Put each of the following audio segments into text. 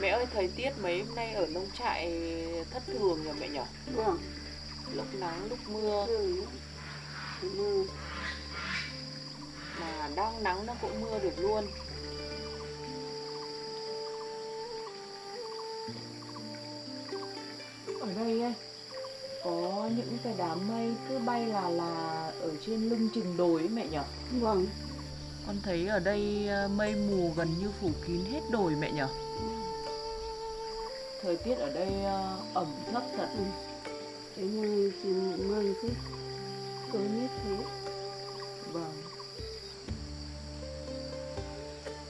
Mẹ ơi, thời tiết mấy hôm nay ở nông trại thất thường nhỉ mẹ nhỉ? Vâng. Lúc nắng, lúc mưa. Ừ. Mưa. Mà đang nắng nó cũng mưa được luôn. Ở đây ấy, có những cái đám mây cứ bay là ở trên lưng chừng đồi ấy mẹ nhỉ? Vâng. Con thấy ở đây mây mù gần như phủ kín hết đồi mẹ nhỉ? Thời tiết ở đây ẩm thấp thật. Ừ. Thế nhưng thì mây cứ như thế. Vâng.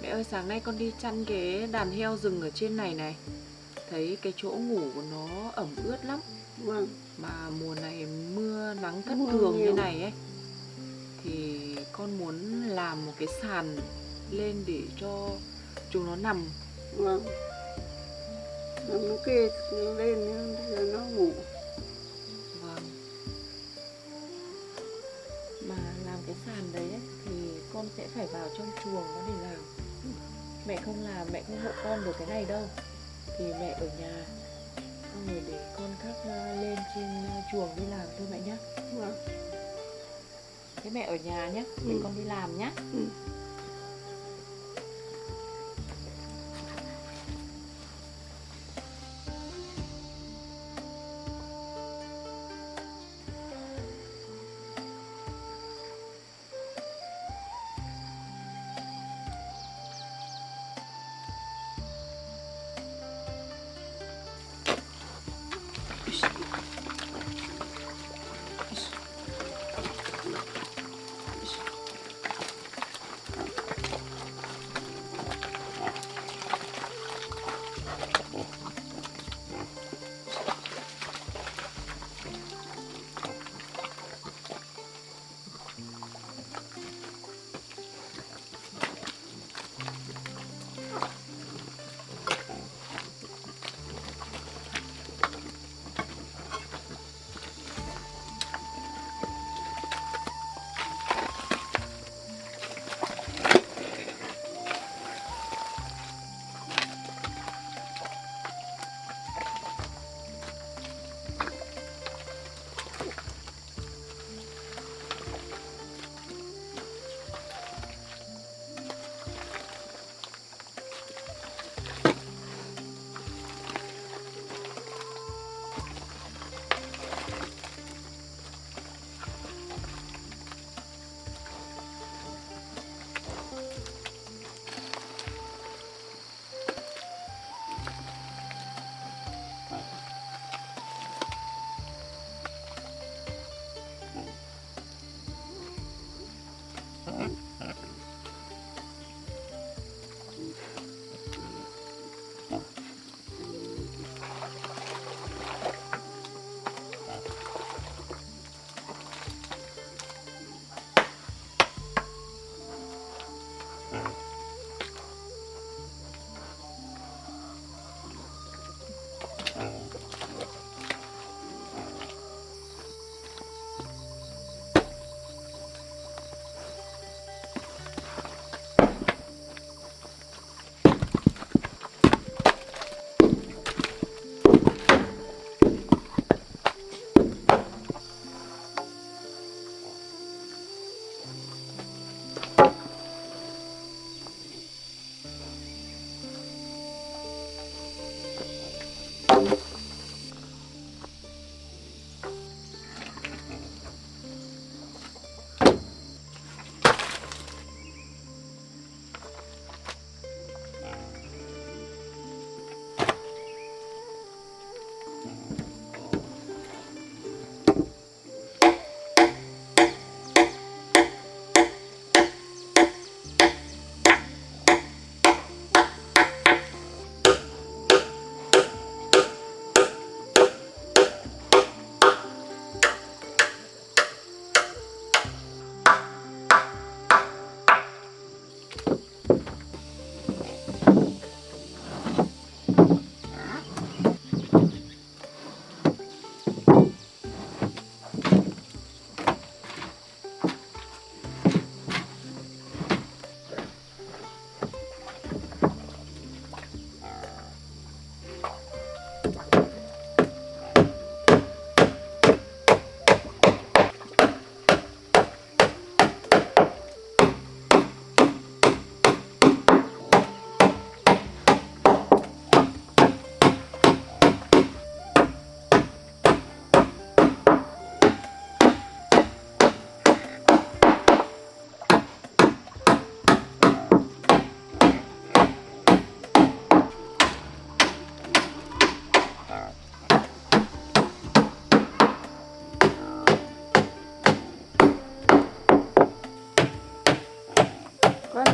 Mẹ ơi, sáng nay con đi chăn cái đàn heo rừng ở trên này này. Thấy cái chỗ ngủ của nó ẩm ướt lắm. Vâng. Mà mùa này mưa nắng thất Mưa thường như nhiều. này ấy, thì con muốn làm một cái sàn lên để cho chúng nó nằm. Vâng. Nó kê lên rồi nó ngủ. Vâng. Mà làm cái sàn đấy ấy, thì con sẽ phải vào trong chuồng nó để làm. Mẹ không làm, mẹ không hộ con được cái này đâu. Thì mẹ ở nhà, xong rồi để con khác lên trên chuồng đi làm thôi mẹ nhé. Vâng. Thế mẹ ở nhà nhé, để con đi làm nhé. Ừ.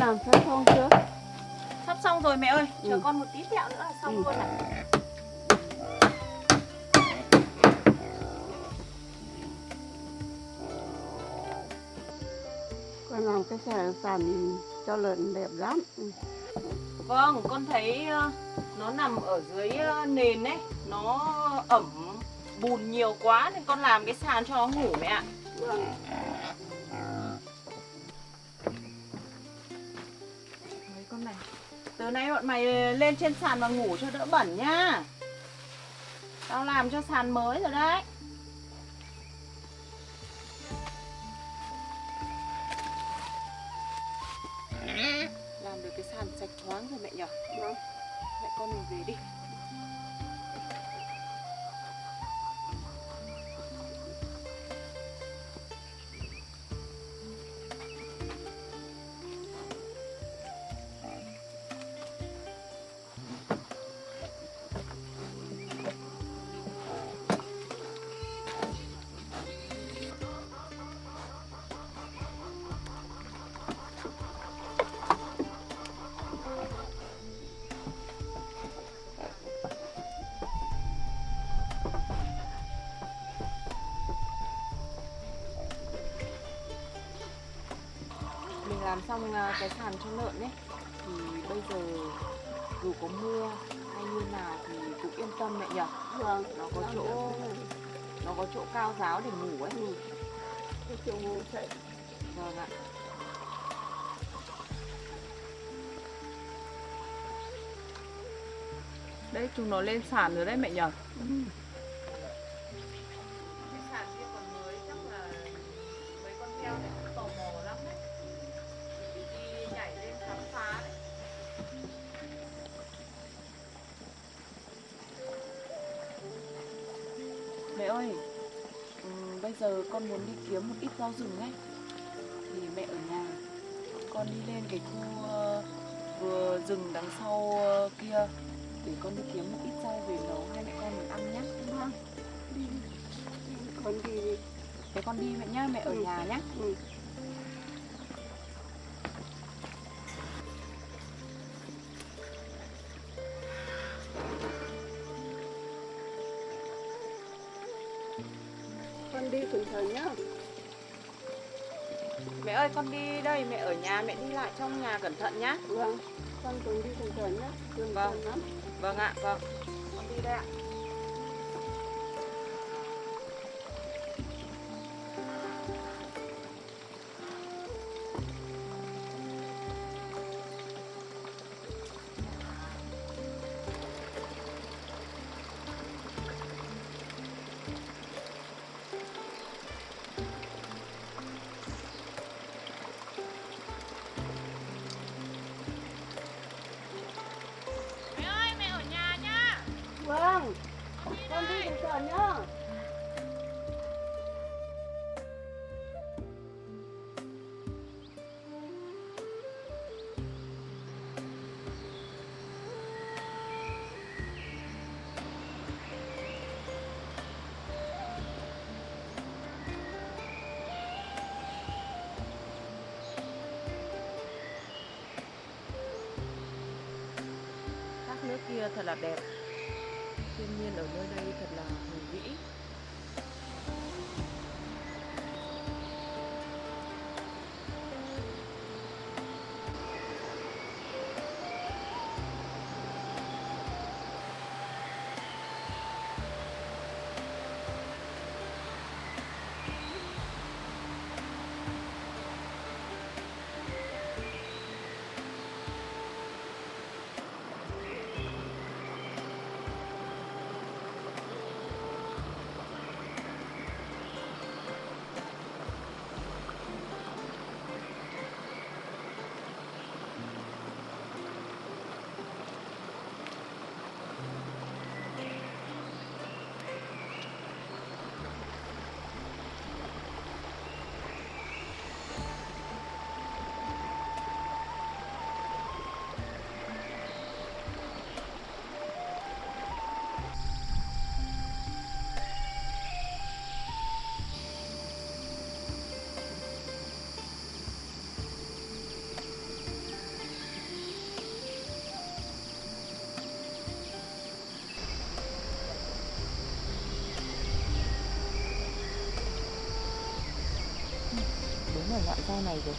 làm sắp xong chưa? Sắp xong rồi mẹ ơi, chờ Ừ. con một tí tẹo nữa là xong Ừ. luôn này. Con làm cái sàn cho lợn đẹp lắm. Vâng, con thấy nó nằm ở dưới nền ấy, nó ẩm bùn nhiều quá nên con làm cái sàn cho nó ngủ mẹ ạ. Vâng. Mấy con này, từ nay bọn mày lên trên sàn mà ngủ cho đỡ bẩn nhá. Tao làm cho sàn mới rồi đấy. Làm được cái sàn sạch thoáng rồi mẹ nhỉ? Vâng. Mẹ con mình về đi. Mình làm xong cái sàn cho lợn ấy thì bây giờ dù có mưa hay như nào thì cũng yên tâm mẹ nhỉ? Vâng. Nó có chỗ cao ráo để ngủ ấy. Ừ. Cái chỗ ngủ sẽ Vâng ạ. Đấy chúng nó lên sàn rồi đấy mẹ nhỉ? Cái sàn kia còn mới chắc là mấy con heo này cũng tò mò lắm đấy. Đi nhảy lên khám phá đấy. Mẹ ơi, bây giờ con muốn đi kiếm một ít rau rừng ấy. Thì mẹ ở nhà, con đi lên cái khu vừa rừng đằng sau kia để con đi kiếm một ít rau về nấu hai mẹ con mình ăn nhé. vâng. Đi đi. Con đi đi. Thế con đi mẹ nhá, mẹ ở nhà nhé. Ừ. Con đi cẩn thận nhá. Mẹ ơi con đi đây, mẹ ở nhà, mẹ đi lại trong nhà cẩn thận nhá. Vâng. Con cũng đi cẩn thận nhá. Cẩn Vâng. thận lắm. Vâng ạ, vâng. Con đi đây ạ. Mẹ ơi, mẹ ở nhà nhá. Vâng. Con đi Con đi đây. cẩn thận nhá. Thác nước kia thật là đẹp. Thiên nhiên ở nơi đây thật là hùng vĩ. sau này rồi.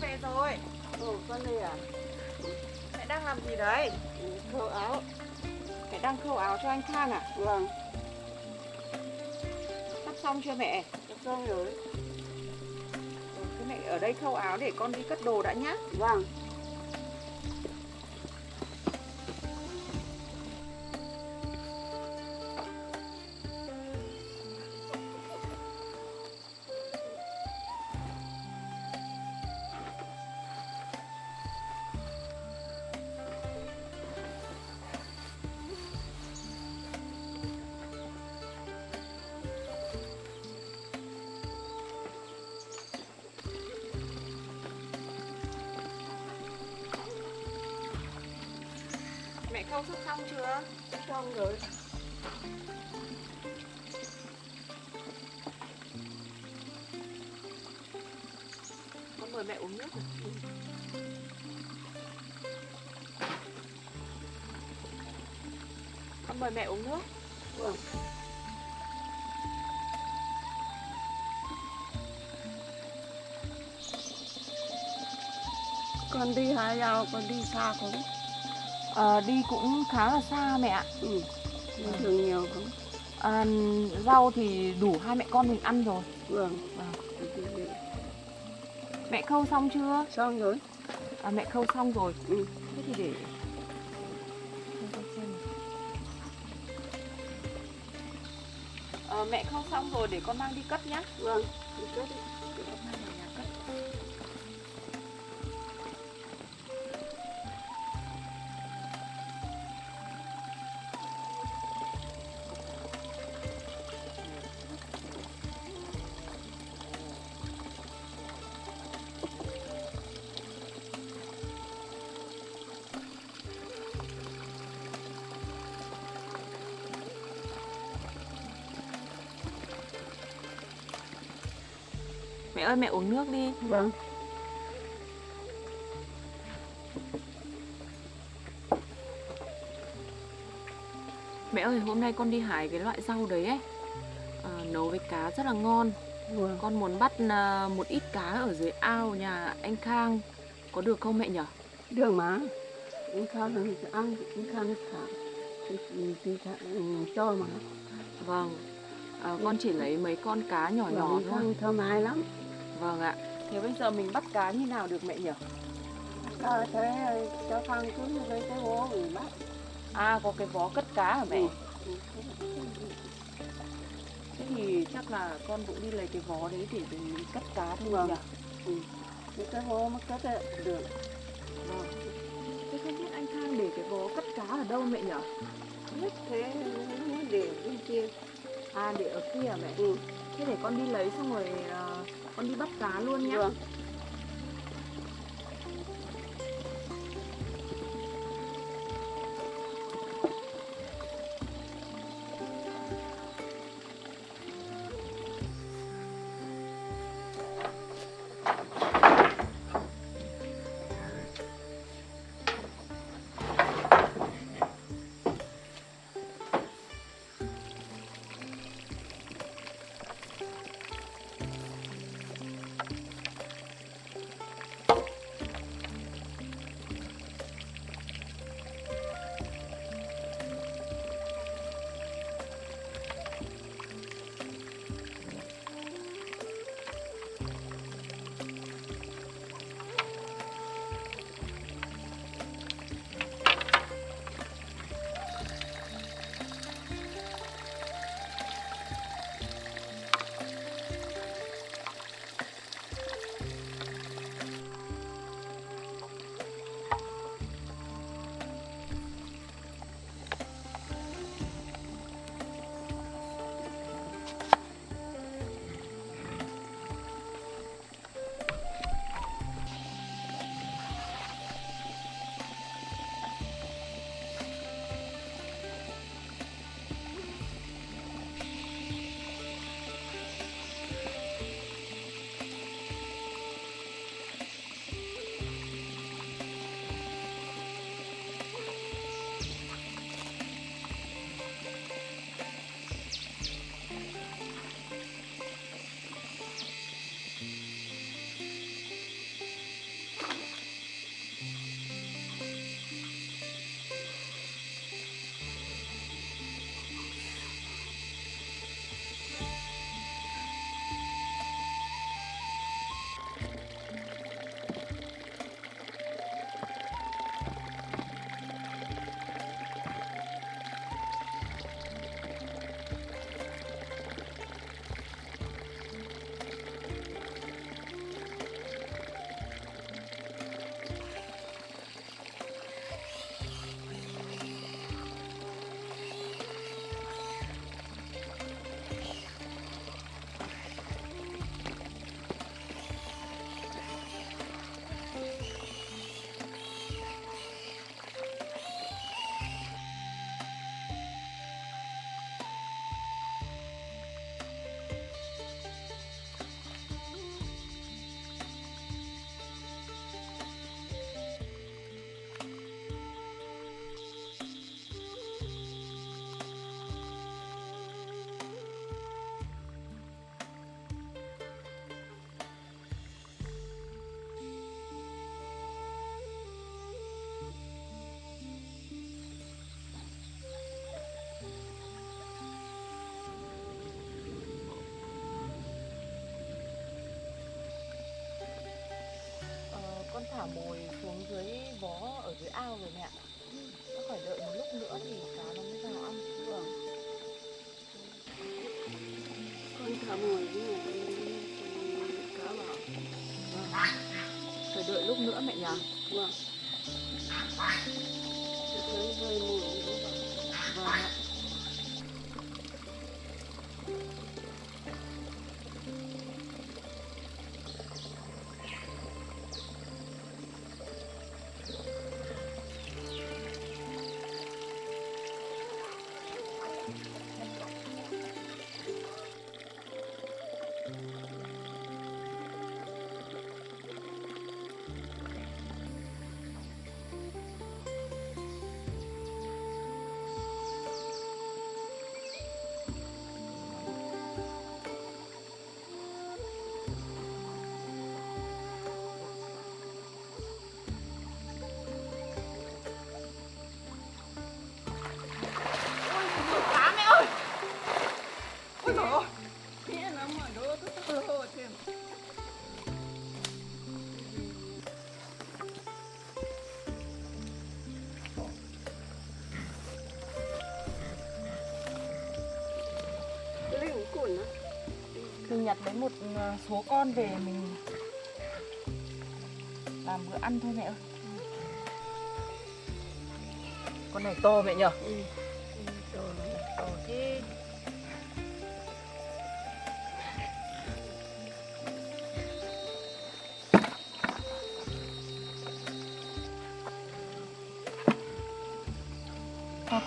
về rồi. Con đây à? Mẹ đang làm gì đấy? Khâu áo. Mẹ đang khâu áo cho anh Khang à? Vâng, Sắp xong chưa mẹ? đã xong rồi. Thế mẹ ở đây khâu áo để con đi cất đồ đã nhá. Vâng. Mẹ khâu sắp xong chưa? Xong rồi. Con mời mẹ uống nước. Con mời mẹ uống nước. Vâng. Con đi hái rau, con đi xa không? Đi cũng khá là xa mẹ ạ. Ừ. Đi đường nhiều không? Rau thì đủ hai mẹ con mình ăn rồi. Vâng. Vâng. Mẹ khâu xong chưa? Xong rồi. Mẹ khâu xong rồi. Ừ. Thế thì để con xem nào. Mẹ khâu xong rồi để con mang đi cất nhá. Vâng. Đi cất đi. Để con mang vào nhà cất. Mẹ ơi, mẹ uống nước đi. Vâng. Mẹ ơi, hôm nay con đi hái cái loại rau đấy ấy, nấu với cá rất là ngon. Vâng. Con muốn bắt một ít cá ở dưới ao nhà anh Khang, có được không mẹ nhỉ? Được mà. Anh Khang là ăn, anh Khang thả. Thì cho mà. Vâng, con chỉ lấy mấy con cá nhỏ nhỏ Vâng, thôi. Khang thơm mái lắm. Vâng ạ. Thế bây giờ mình bắt cá như nào được mẹ nhỉ? Thế cho Khang cứ lấy cái bố mình bắt. Có cái vó cất cá hả mẹ? Ừ. Thế thì chắc là con cũng đi lấy cái vó đấy để mình cất cá thôi Vâng. nhỉ? Ừ. Cái bố mà cất ấy, được. Vâng. Thế không biết anh Khang để cái vó cất cá ở đâu mẹ nhỉ? Nhất thế nó để bên kia. Để ở kia hả mẹ? Ừ. Thế để con đi lấy xong rồi con đi bắt cá luôn nhá. Vâng. dưới vó ở dưới ao rồi mẹ ạ. Nó phải đợi một lúc nữa thì cá nó mới vào ăn. Vâng. Con thả mồi với cá vào. Vâng. Phải đợi lúc nữa mẹ nhỉ? Vâng. Thấy hơi mùi nữa vào. Vâng ạ. Mình nhặt lấy một số con về mình làm bữa ăn thôi mẹ ơi. Con này to mẹ nhở? To thế.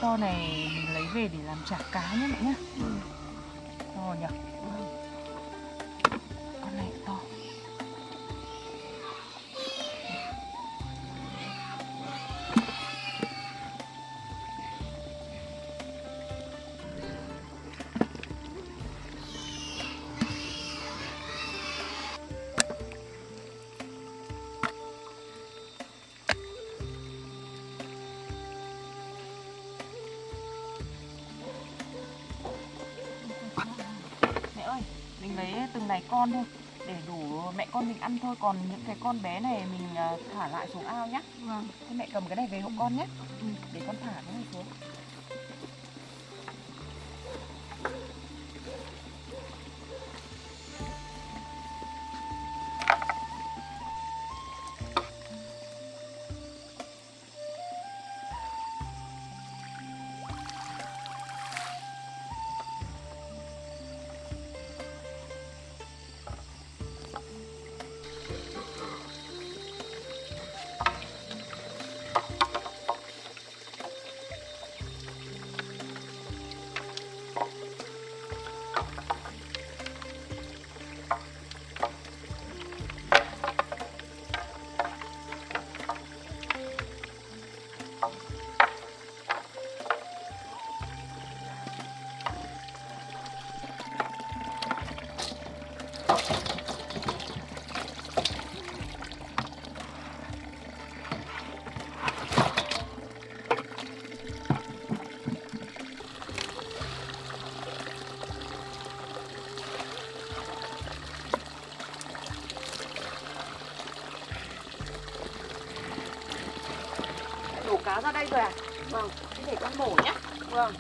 To này mình lấy về để làm chả cá nhé mẹ nhé. To nhỉ? Con này to. Mẹ ơi, mình lấy từng này con thôi để đủ mẹ con mình ăn thôi, còn những cái con bé này mình thả lại xuống ao nhé. Vâng. Thế mẹ cầm cái này về hộ con nhé. Để con thả cái này xuống. Đổ cá ra đây rồi à? Vâng. Thế để con mổ nhé. Vâng.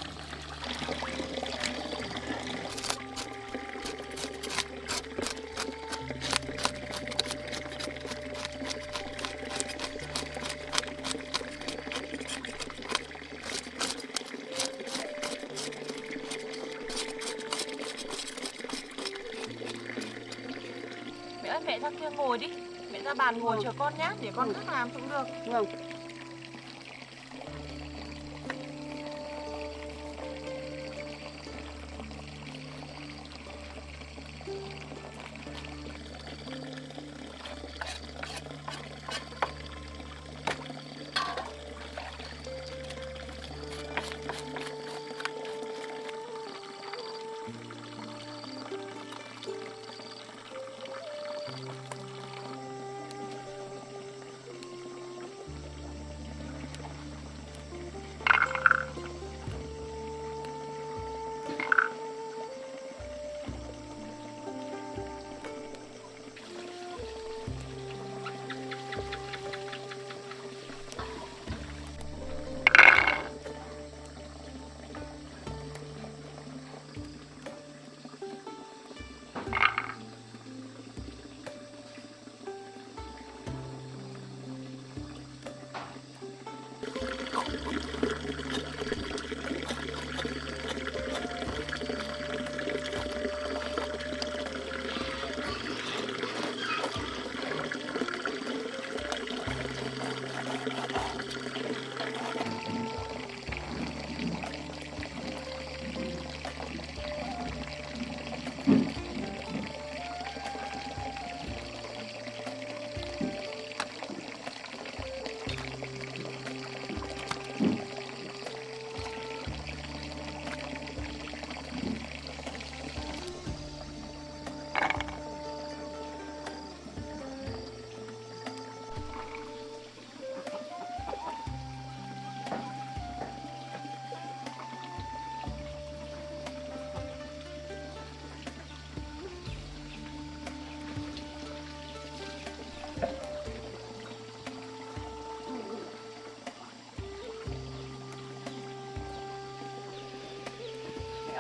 Mẹ ơi, mẹ ra kia ngồi đi. Mẹ ra bàn ngồi chờ con nhé, để con khác làm cũng được. Vâng.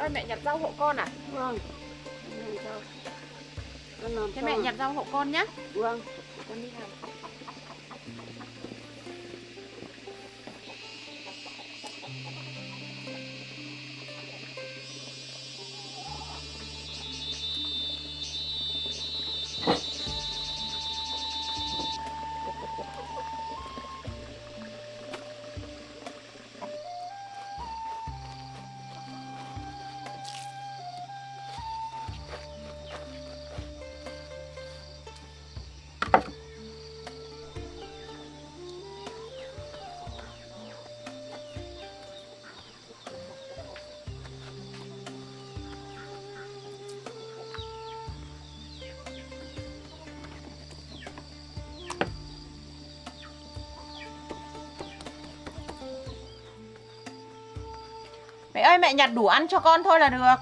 ơi, mẹ nhặt rau hộ con à? Vâng. Mẹ cho. Con làm Thế cho. mẹ nhặt rau hộ con nhá. Vâng. Con đi làm. Mẹ ơi, mẹ nhặt đủ ăn cho con thôi là được.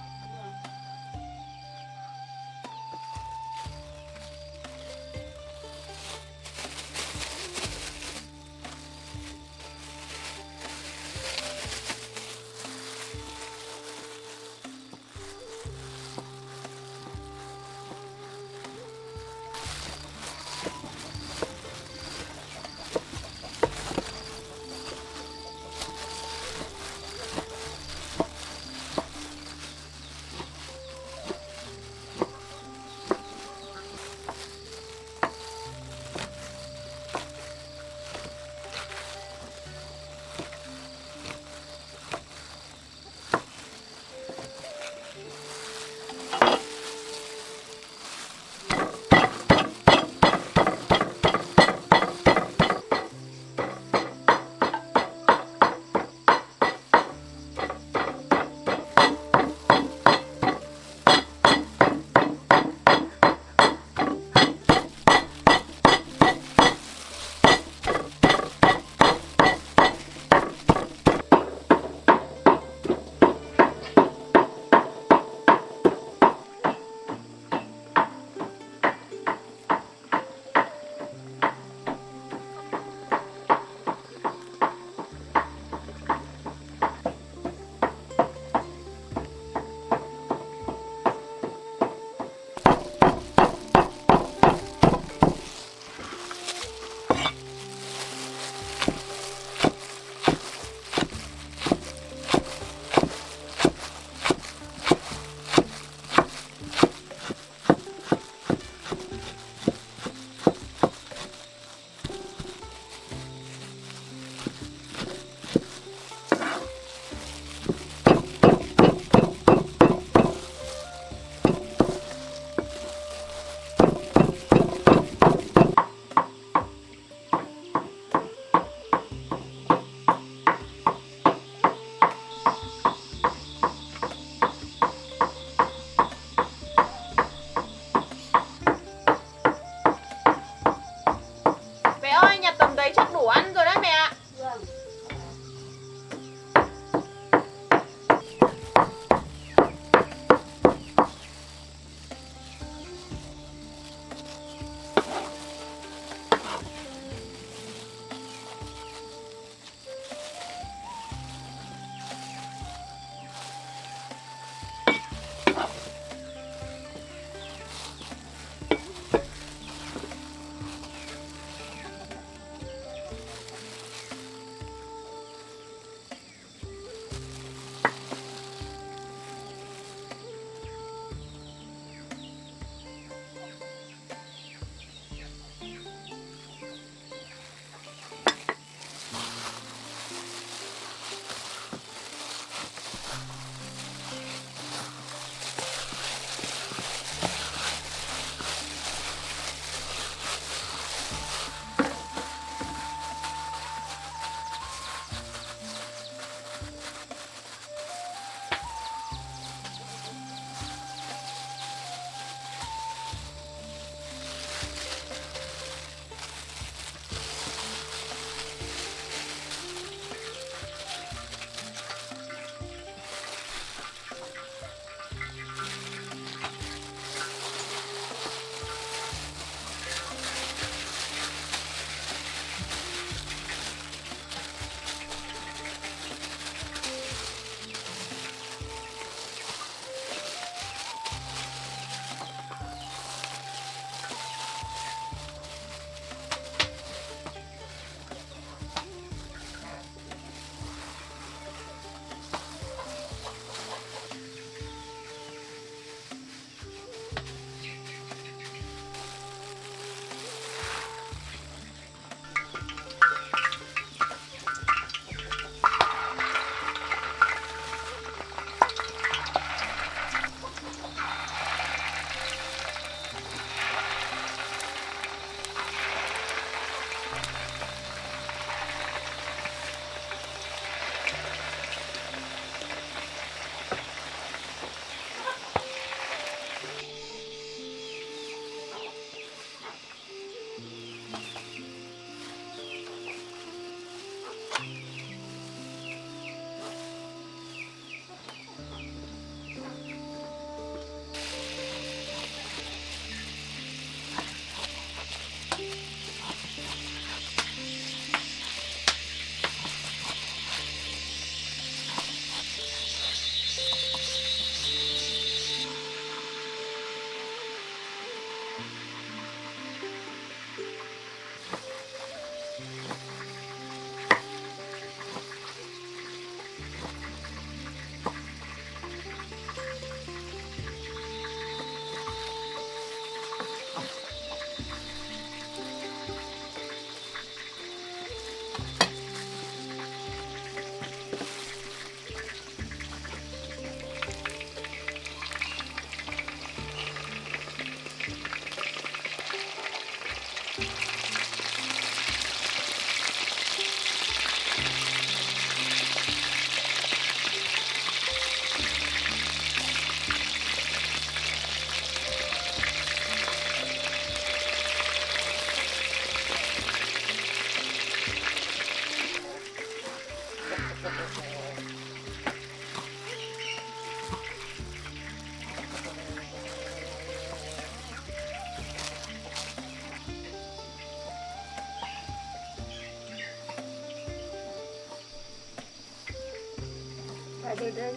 ở đây.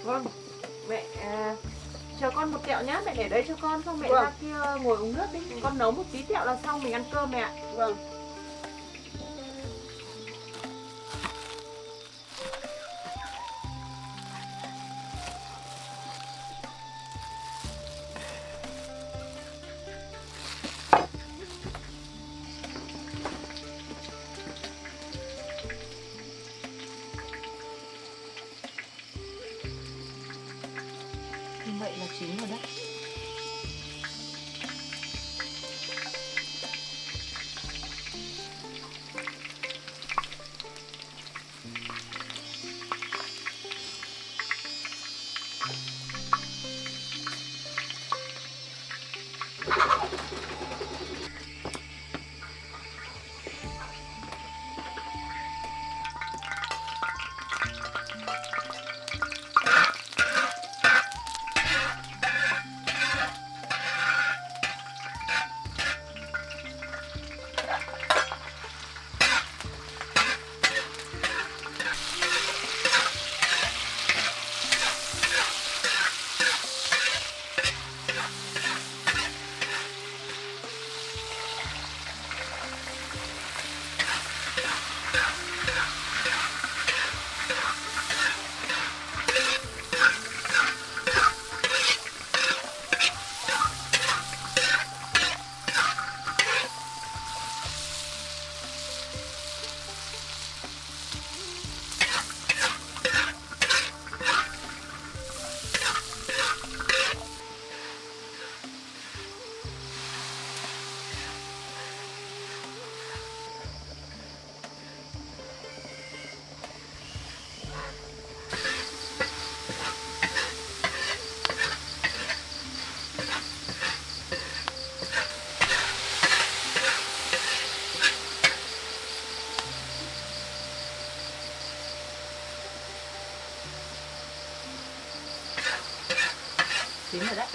Vâng, mẹ chờ con một tẹo nhá, mẹ để đấy cho con, không mẹ Vâng. ra kia ngồi uống nước đi. Con nấu một tí tẹo là xong mình ăn cơm mẹ ạ. Vâng. Như vậy là chín rồi đấy. Chín rồi đấy.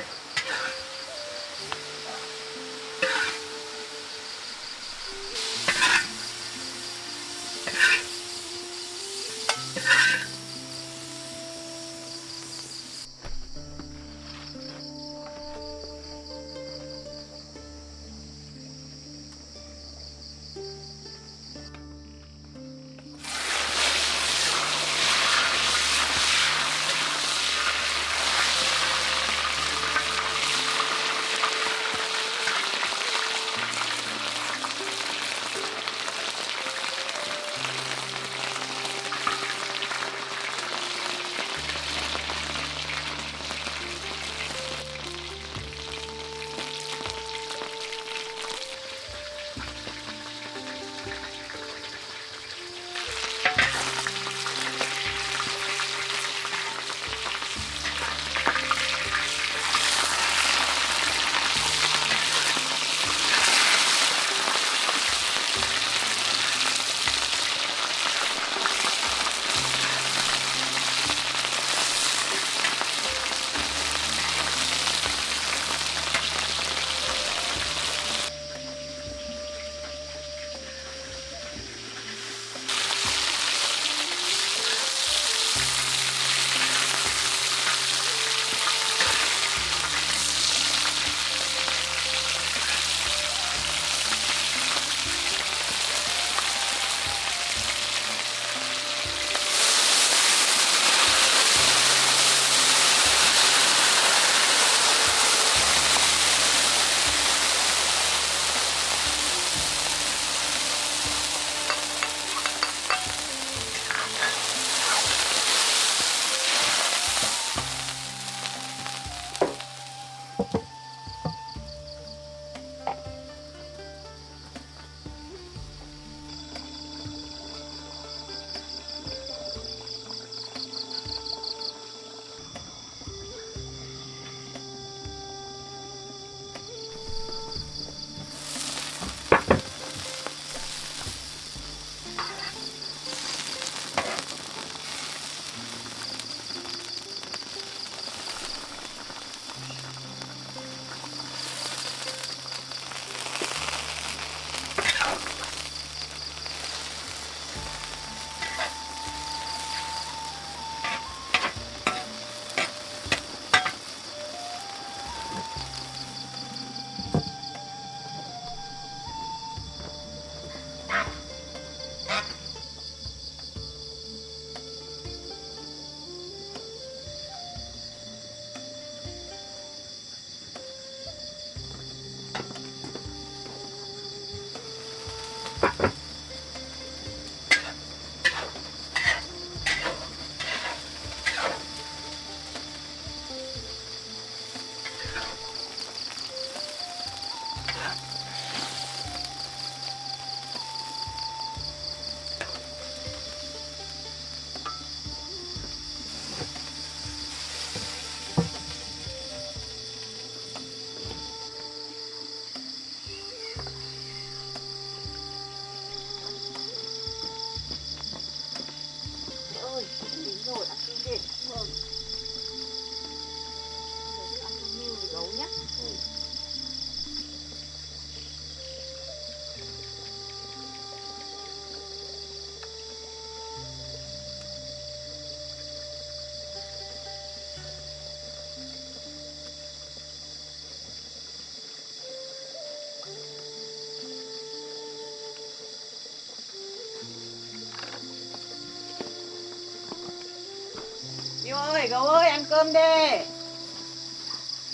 Gấu ơi, ăn cơm đi.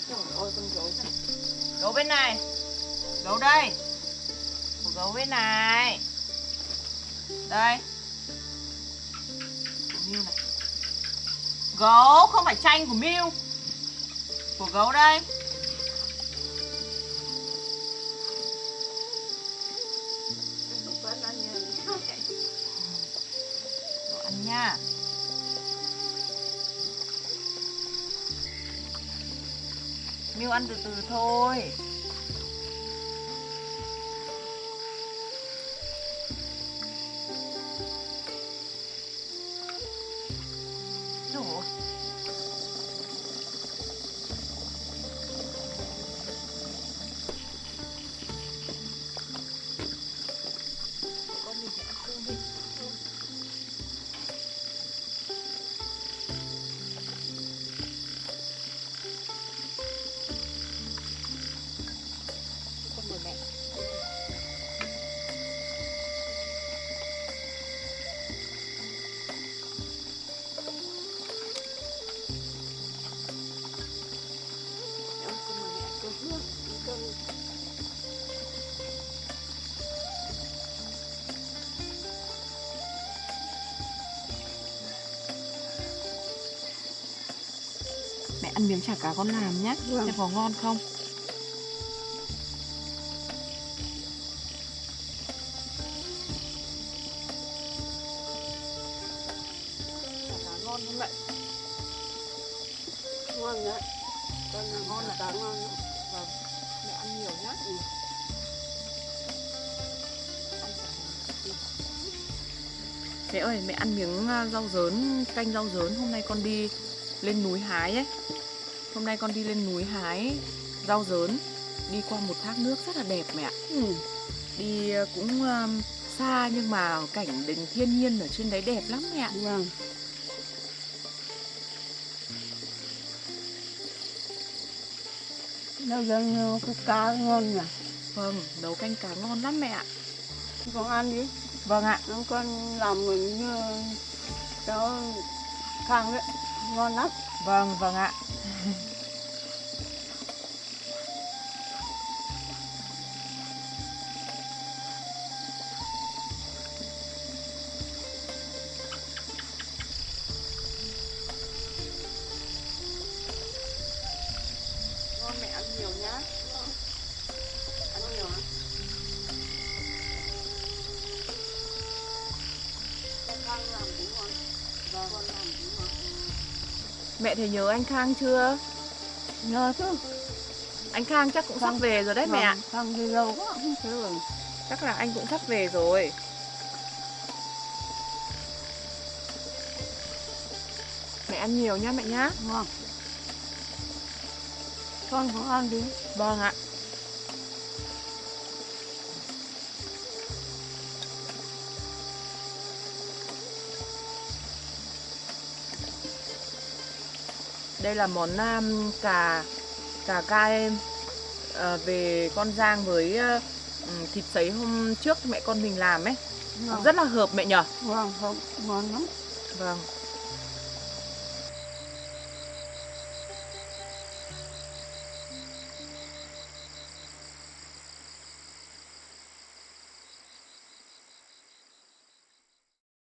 Trời ơi con gấu này. Gấu bên này. Gấu đây. Của gấu bên này. Đây. Của Miu này. Gấu không phải tranh của Miu. Của gấu đây. Gấu ăn nha. Miu ăn từ từ thôi. Trời ơi. Con mình phải ăn cơm đi. Con mời mẹ. Mẹ ơi, con mời mẹ ăn cơm nữa. Ăn cơm. Mẹ ăn miếng chả cá con làm nhé. Vâng. Xem có ngon không. Chả cá ngon không mẹ? Ngon đấy. Con là ngon là cá ngon đấy. Vâng. Mẹ ăn nhiều nhé. Mẹ ơi, mẹ ăn miếng rau dớn, canh rau dớn. Hôm nay con đi lên núi hái ấy. Hôm nay con đi lên núi hái rau dớn. Đi qua một thác nước rất là đẹp mẹ ạ. Đi cũng xa nhưng mà cảnh đình thiên nhiên ở trên đấy đẹp lắm mẹ ạ. Vâng. Đâu giờ cái cá ngon nhỉ? Vâng, nấu canh cá ngon lắm mẹ ạ. Con ăn đi. Vâng ạ. Nó con làm mình như cháu Khang đấy. Ngon lắm. Vâng, vâng ạ. Ngon mẹ ăn nhiều nhá. Ăn nhiều hả? Khang làm cũng ngon. Vâng. Con làm cũng ngon. Mẹ thấy nhớ anh Khang chưa? Nhờ chứ. Anh Khang chắc cũng sắp về rồi đấy mẹ ạ. Khang đi lâu quá không thấy rồi. Chắc là anh cũng sắp về rồi. Mẹ ăn nhiều nhá mẹ nhá. Ngon. Con cũng ăn đi. Vâng ạ. Đây là món cà cai về con rang với thịt sấy hôm trước mẹ con mình làm ấy. Ngon. Rất là hợp mẹ nhở. Vâng, không, ngon lắm. Vâng.